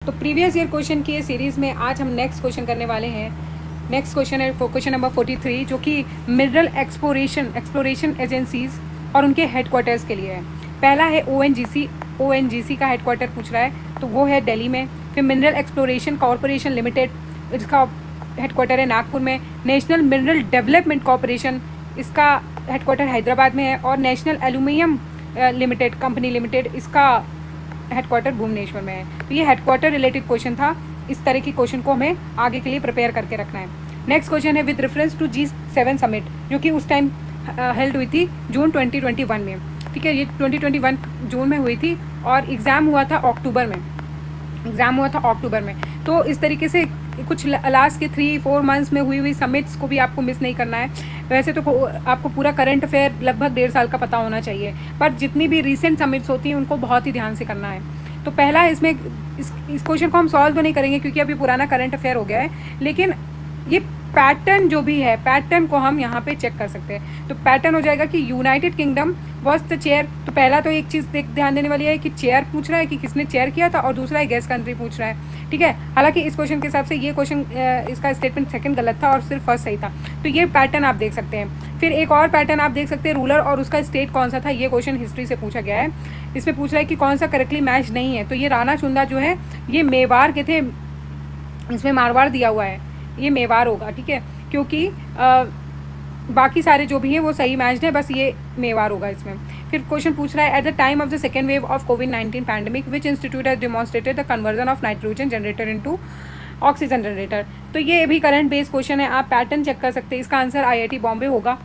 तो previous year question की series में आज हम नेक्स्ट क्वेश्चन करने वाले हैं। नेक्स्ट क्वेश्चन है क्वेश्चन नंबर 43, जो कि मिनरल एक्सप्लोरेशन एजेंसीज और उनके हेडक्वार्टर्स के लिए है। पहला है ओएनजीसी का हेडक्वार्टर पूछ रहा है, तो वो है दिल्ली में। फिर मिनरल एक्सप्लोरेशन कॉरपोरेशन लिमिटेड, इसका हेडक्वार्टर है नागपुर में। नेशनल मिनरल डेवलपमेंट कॉरपोरेशन, इसका हेडक्वार्टर हैदराबाद में है। और नेशनल एल्यूमिनियम कंपनी लिमिटेड, इसका हेडक्वार्टर भुवनेश्वर में है। तो ये हेडक्वार्टर रिलेटेड क्वेश्चन था। इस तरह की क्वेश्चन को हमें आगे के लिए प्रिपेयर करके रखना है। नेक्स्ट क्वेश्चन है with reference to G7 summit, जो कि उस टाइम हेल्ड हुई थी जून 2021 में। ठीक है, ये 2021 जून में हुई थी और एग्ज़ाम हुआ था अक्टूबर में। तो इस तरीके से कुछ लास्ट के 3-4 मंथ्स में हुई समिट्स को भी आपको मिस नहीं करना है। वैसे तो आपको पूरा करंट अफेयर लगभग 1.5 साल का पता होना चाहिए, पर जितनी भी रीसेंट समिट्स होती हैं उनको बहुत ही ध्यान से करना है। तो पहला इसमें इस क्वेश्चन को हम सॉल्व तो नहीं करेंगे क्योंकि अभी पुराना करंट अफेयर हो गया है, लेकिन ये पैटर्न जो भी है, पैटर्न को हम यहाँ पे चेक कर सकते हैं। तो पैटर्न हो जाएगा कि United kingdom was the chair. तो पहला तो एक चीज़ ध्यान देने वाली है कि चेयर पूछ रहा है कि किसने चेयर किया था, और दूसरा है गेस्ट कंट्री पूछ रहा है। ठीक है, हालांकि इस क्वेश्चन के हिसाब से ये क्वेश्चन इसका स्टेटमेंट सेकंड गलत था और सिर्फ फर्स्ट सही था। तो ये पैटर्न आप देख सकते हैं। फिर एक और पैटर्न आप देख सकते हैं, रूलर और उसका स्टेट कौन सा था। ये क्वेश्चन हिस्ट्री से पूछा गया है। इसमें पूछ रहा है कि कौन सा करेक्टली मैच नहीं है। तो ये राणा चुंदा जो है ये मेवाड़ के थे, इसमें मारवाड़ दिया हुआ है, ये मेवाड़ होगा। ठीक है, क्योंकि बाकी सारे जो भी हैं वो सही मैच्ड है, बस ये मेवाड़ होगा इसमें। फिर क्वेश्चन पूछ रहा है at the time of the second wave of covid pandemic which institute has demonstrated the conversion of nitrogen generator into oxygen generator. तो ये भी करंट बेस्ड क्वेश्चन है, आप पैटर्न चेक कर सकते हैं। इसका आंसर IIT बॉम्बे होगा।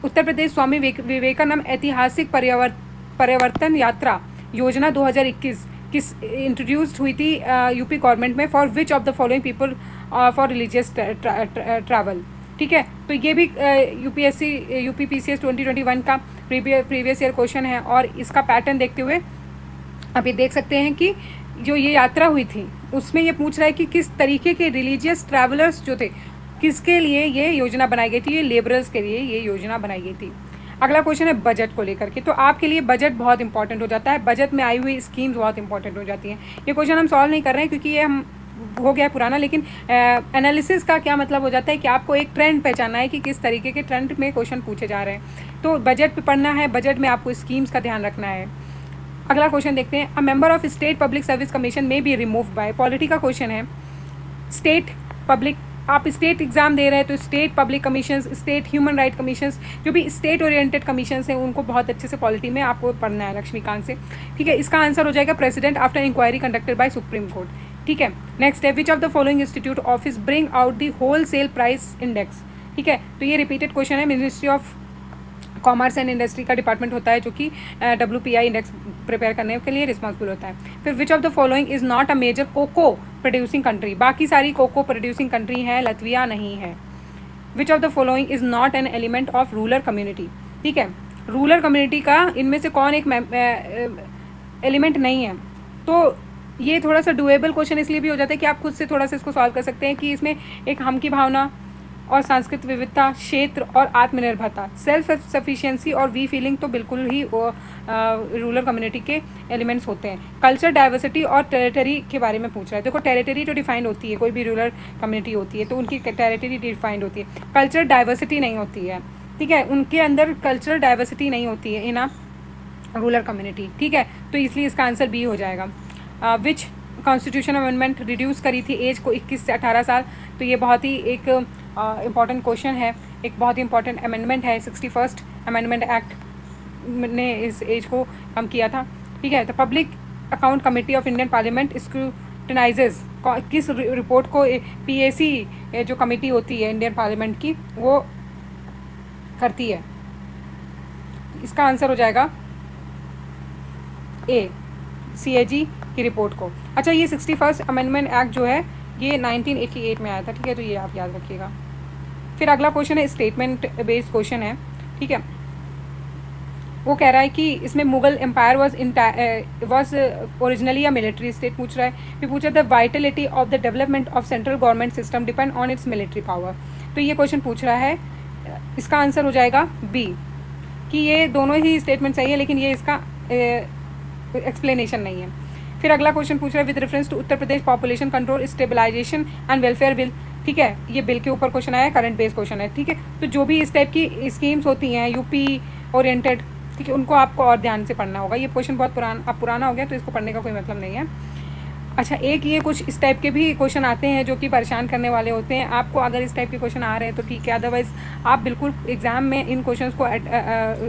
उत्तर प्रदेश स्वामी विवेकानंद ऐतिहासिक परिवर्तन यात्रा योजना 2021 किस इंट्रोड्यूस्ड हुई थी यूपी गवर्नमेंट में, for which of the following people for religious travel. ठीक है, तो ये भी UPPCS 2021 का प्रीवियस ईयर क्वेश्चन है। और इसका पैटर्न देखते हुए आप ये देख सकते हैं कि जो ये यात्रा हुई थी उसमें ये पूछ रहा है कि किस तरीके के रिलीजियस ट्रैवलर्स जो थे, किसके लिए ये योजना बनाई गई थी। ये लेबरर्स के लिए ये योजना बनाई गई थी। अगला क्वेश्चन है बजट को लेकर के। तो आपके लिए बजट बहुत इंपॉर्टेंट हो जाता है, बजट में आई हुई स्कीम्स बहुत इंपॉर्टेंट हो जाती हैं। ये क्वेश्चन हम सॉल्व नहीं कर रहे हैं क्योंकि ये हम हो गया पुराना, लेकिन एनालिसिस का क्या मतलब हो जाता है कि आपको एक ट्रेंड पहचानना है कि किस तरीके के ट्रेंड में क्वेश्चन पूछे जा रहे हैं। तो बजट पे पढ़ना है, बजट में आपको स्कीम्स का ध्यान रखना है। अगला क्वेश्चन देखते हैं, a member of state public service commission में बी रिमूव्ड बाय। पॉलिटी का क्वेश्चन है। स्टेट पब्लिक, आप स्टेट एग्जाम दे रहे हैं तो state public commissions, state human right commissions, जो भी स्टेट ओरिएंटेड कमीशंस हैं उनको बहुत अच्छे से पॉलिटी में आपको पढ़ना है लक्ष्मीकांत से। ठीक है, इसका आंसर हो जाएगा president after inquiry conducted by supreme court. ठीक है, नेक्स्ट है which of the following institute office bring out the wholesale price index. ठीक है, तो ये रिपीटेड क्वेश्चन है। Ministry of commerce and industry का डिपार्टमेंट होता है जो कि WPI इंडेक्स प्रिपेयर करने के लिए रिस्पॉन्सिबल होता है। फिर which of the following is not a major cocoa producing country. बाकी सारी कोको प्रोड्यूसिंग कंट्री हैं, लतविया नहीं है। Which of the following is not an element of rural community. ठीक है, रूरल कम्युनिटी का इनमें से कौन एक एलिमेंट नहीं है। तो ये थोड़ा सा डुएबल क्वेश्चन इसलिए भी हो जाता है कि आप खुद से थोड़ा सा इसको सॉल्व कर सकते हैं कि इसमें एक हम की भावना और सांस्कृतिक विविधता, क्षेत्र और आत्मनिर्भरता, सेल्फ सफिशिएंसी और वी फीलिंग तो बिल्कुल ही रूरल कम्युनिटी के एलिमेंट्स होते हैं। कल्चर डाइवर्सिटी और टेरिटरी के बारे में पूछ रहा है। देखो, टेरिटरी तो डिफाइंड होती है, कोई भी रूरल कम्युनिटी होती है तो उनकी टेरिटरी डिफाइंड होती है, कल्चर डाइवर्सिटी नहीं होती है। ठीक है, उनके अंदर कल्चरल डाइवर्सिटी नहीं होती है इन अ रूरल कम्युनिटी। ठीक है, तो इसलिए इसका आंसर B हो जाएगा। विच कॉन्स्टिट्यूशन अमेंडमेंट रिड्यूस करी थी एज को 21 से 18 साल। तो ये बहुत ही एक इम्पॉर्टेंट क्वेश्चन है, एक बहुत ही इंपॉर्टेंट अमेंडमेंट है। 61st अमेंडमेंट एक्ट ने इस एज को कम किया था। ठीक है, तो public account committee of Indian parliament scrutinises किस रिपोर्ट को PAC जो कमेटी होती है इंडियन पार्लियामेंट की वो करती है। इसका आंसर हो जाएगा A, CAG की रिपोर्ट को। अच्छा, ये 61st अमेंडमेंट एक्ट जो है ये 1988 में आया था। ठीक है, तो ये आप याद रखिएगा। फिर अगला क्वेश्चन है स्टेटमेंट बेस्ड क्वेश्चन है। ठीक है, वो कह रहा है कि इसमें Mughal empire was originally a military state पूछ रहा है। फिर पूछा the vitality of the development of central government system depend on its military power. तो ये क्वेश्चन पूछ रहा है, इसका आंसर हो जाएगा B, कि ये दोनों ही स्टेटमेंट सही है लेकिन ये इसका एक्सप्लेनेशन नहीं है। फिर अगला क्वेश्चन पूछ रहा है with reference to Uttar Pradesh population control stabilisation and welfare bill. ठीक है, ये बिल के ऊपर क्वेश्चन आया, करंट बेस्ड क्वेश्चन है। ठीक है, तो जो भी इस टाइप की स्कीम्स होती हैं यूपी ओरिएंटेड, ठीक है, उनको आपको और ध्यान से पढ़ना होगा। ये क्वेश्चन बहुत पुराना हो गया तो इसको पढ़ने का कोई मतलब नहीं है। अच्छा, एक ये कुछ इस टाइप के भी क्वेश्चन आते हैं जो कि परेशान करने वाले होते हैं आपको। अगर इस टाइप के क्वेश्चन आ रहे हैं तो ठीक है, अदरवाइज़ आप बिल्कुल एग्जाम में इन क्वेश्चंस को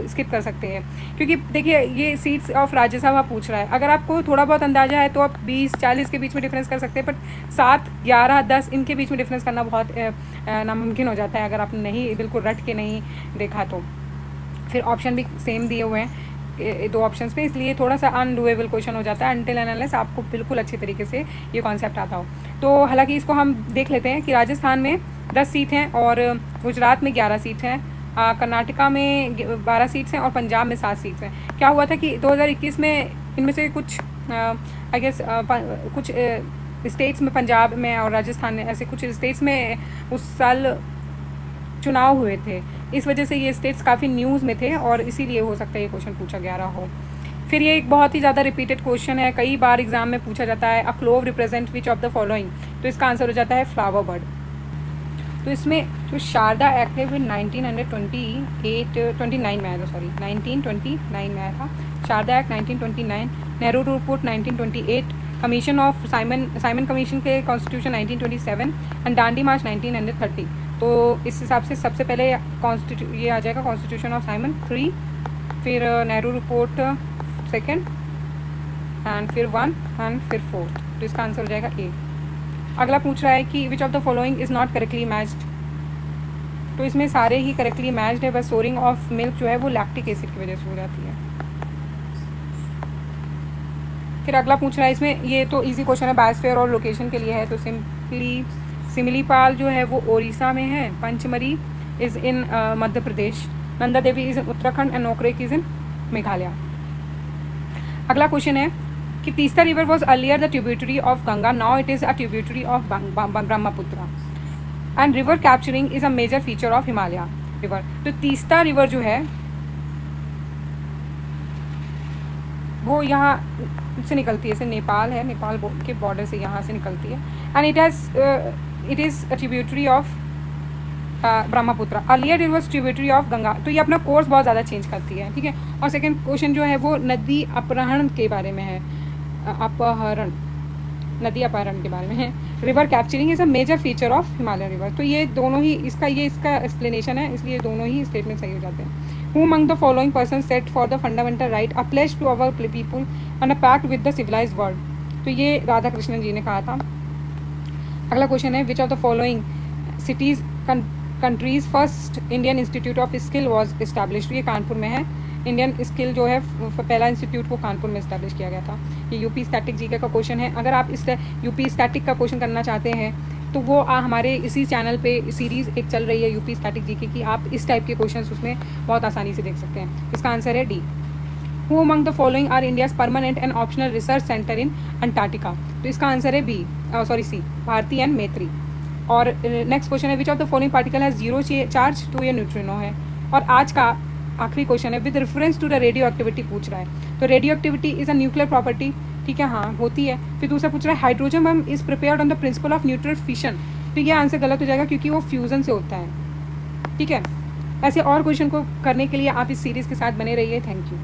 स्किप कर सकते हैं, क्योंकि देखिए ये सीट्स ऑफ राज्यसभा पूछ रहा है। अगर आपको थोड़ा बहुत अंदाजा है तो आप 20-40 के बीच में डिफरेंस कर सकते हैं, बट 7, 11, 10 इनके बीच में डिफरेंस करना बहुत नामुमकिन हो जाता है अगर आप नहीं बिल्कुल रट के नहीं देखा तो। फिर ऑप्शन भी सेम दिए हुए हैं 2 ऑप्शंस पे, इसलिए थोड़ा सा अनडूएबल क्वेश्चन हो जाता है अनटिल एंड अनलेस आपको बिल्कुल अच्छी तरीके से ये कॉन्सेप्ट आता हो। तो हालांकि इसको हम देख लेते हैं कि राजस्थान में 10 सीट हैं और गुजरात में 11 सीट हैं, कर्नाटका में 12 सीट्स हैं और पंजाब में 7 सीट्स हैं। क्या हुआ था कि 2021 में इनमें से कुछ आई गेस कुछ स्टेट्स में, पंजाब में और राजस्थान में, ऐसे कुछ स्टेट्स में उस साल चुनाव हुए थे, इस वजह से ये स्टेट्स काफ़ी न्यूज़ में थे और इसीलिए हो सकता है ये क्वेश्चन पूछा गया रहा हो। फिर ये एक बहुत ही ज़्यादा रिपीटेड क्वेश्चन है, कई बार एग्जाम में पूछा जाता है, a clove represent which of the following, तो इसका आंसर हो जाता है फ्लावर बर्ड। तो इसमें जो शारदा एक्ट है वो 1929 में आया था, 1929 में आया था Sharda act 1929, Nehru report 1928, commission of Simon commission के कॉन्स्टिट्यूशन 1927 एंड डांडी मार्च 1930। तो इस हिसाब से सबसे पहले ये आ जाएगा कॉन्स्टिट्यूशन ऑफ साइमन 3, फिर नेहरू रिपोर्ट 2nd एंड फिर 1 एंड फिर 4th, तो इसका आंसर हो जाएगा ए। अगला पूछ रहा है कि विच of the following is not correctly matched, तो इसमें सारे ही करेक्टली मैच्ड है, बस सोरिंग ऑफ मिल्क जो है वो लैक्टिक एसिड की वजह से हो जाती है। फिर अगला पूछ रहा है इसमें, ये तो इजी क्वेश्चन है, बायोस्फीयर और लोकेशन के लिए है, तो सिमिलीपाल जो है वो ओडिशा में है, Pachmarhi is in Madhya Pradesh, Nanda Devi is in Uttarakhand and Nokrek is in Meghalaya. अगला क्वेश्चन है कि Teesta river was earlier the tributary of Ganga, now it is a tributary of Brahmaputra and river capturing is a major feature of Himalaya river. तो तीस्ता रिवर जो है वो यहाँ से निकलती है, जैसे नेपाल है, नेपाल के बॉर्डर से यहाँ से निकलती है, and it is a tributary of Brahmaputra, earlier it was tributary of Ganga. तो ये अपना कोर्स बहुत ज़्यादा चेंज करती है, ठीक है। और सेकंड क्वेश्चन जो है वो नदी अपहरण के बारे में है, नदी अपहरण के बारे में है। River capturing is a major feature of Himalaya river. तो ये दोनों ही इसका एक्सप्लेनेशन है, इसलिए दोनों ही स्टेटमेंट सही हो जाते हैं। Who among the following persons set for the fundamental right a pledge to our people and a pact with the civilized world? तो ये राधा कृष्णन जी ने कहा था। अगला क्वेश्चन है which of the following cities countries first Indian institute of skill was established. ये कानपुर में है, इंडियन स्किल जो है पहला इंस्टीट्यूट को कानपुर में इस्टेब्लिश किया गया था। ये यूपी स्टैटिक जीके का क्वेश्चन है। अगर आप इस यूपी स्टैटिक का क्वेश्चन करना चाहते हैं तो वो हमारे इसी चैनल पे सीरीज़ एक चल रही है यूपी स्टैटिक जीके की, आप इस टाइप के क्वेश्चंस उसमें बहुत आसानी से देख सकते हैं। इसका आंसर है D. Who among the following are India's permanent and optional research centre in Antarctica. तो इसका आंसर है बी, सी, भारती एंड मैत्री। और नेक्स्ट क्वेश्चन है which of the following particle has 0 charge, तो ये न्यूट्रिनो है। और आज का आखिरी क्वेश्चन है with reference to the radioactivity पूछ रहा है। तो radioactivity is a nuclear property, ठीक है, हाँ होती है। फिर दूसरा पूछ रहा है hydrogen bomb is prepared on the principle of nuclear fission. तो ये आंसर गलत हो जाएगा क्योंकि वो फ्यूज़न से होता है, ठीक है। ऐसे और क्वेश्चन को करने के लिए आप इस सीरीज़ के साथ बने रहिए। Thank you.